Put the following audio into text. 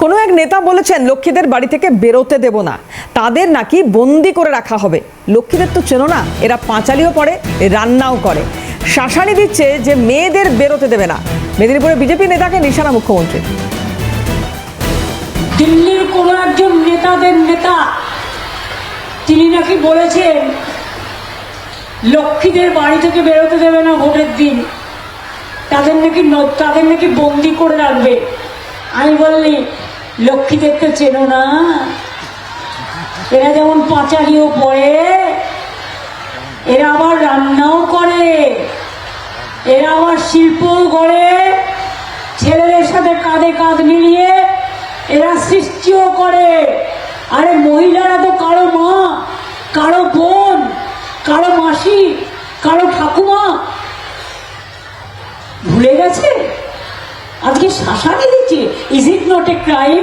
কোনো এক নেতা বলেছেন লক্ষ্মীদের বাড়ি থেকে বেরোতে দেব না, তাদের নাকি বন্দি করে রাখা হবে। লক্ষ্মীদের তো চেনো না, এরা পাঁচালিও পড়ে, রান্নাও করে। শাসানি দিচ্ছে যে মেয়েদের বেরোতে দেবে না। মেদিনীপুরে বিজেপি নেতাকে নিশানা মুখ্যমন্ত্রী। দিল্লির কোনো একজন নেতাদের নেতা তিনি নাকি বলেছেন লক্ষ্মীদের বাড়ি থেকে বেরোতে দেবে না ভোটের দিন, তাদের নাকি বন্দি করে রাখবে। আমি বললি লক্ষ্মীদের তো চেনো না, এরা যেমন পাঁচালিও পড়ে, এরা আবার রান্নাও করে, এরা আবার শিল্পও করে, ছেলেদের সাথে কাঁধে কাঁধ মিলিয়ে এরা সৃষ্টিও করে। আরে মহিলারা তো কারো মা, কারো বোন, কারো মাসি, কারো ঠাকুমা, ভুলে গেছে? আজকে শাসানি দিচ্ছে। Is it not a crime?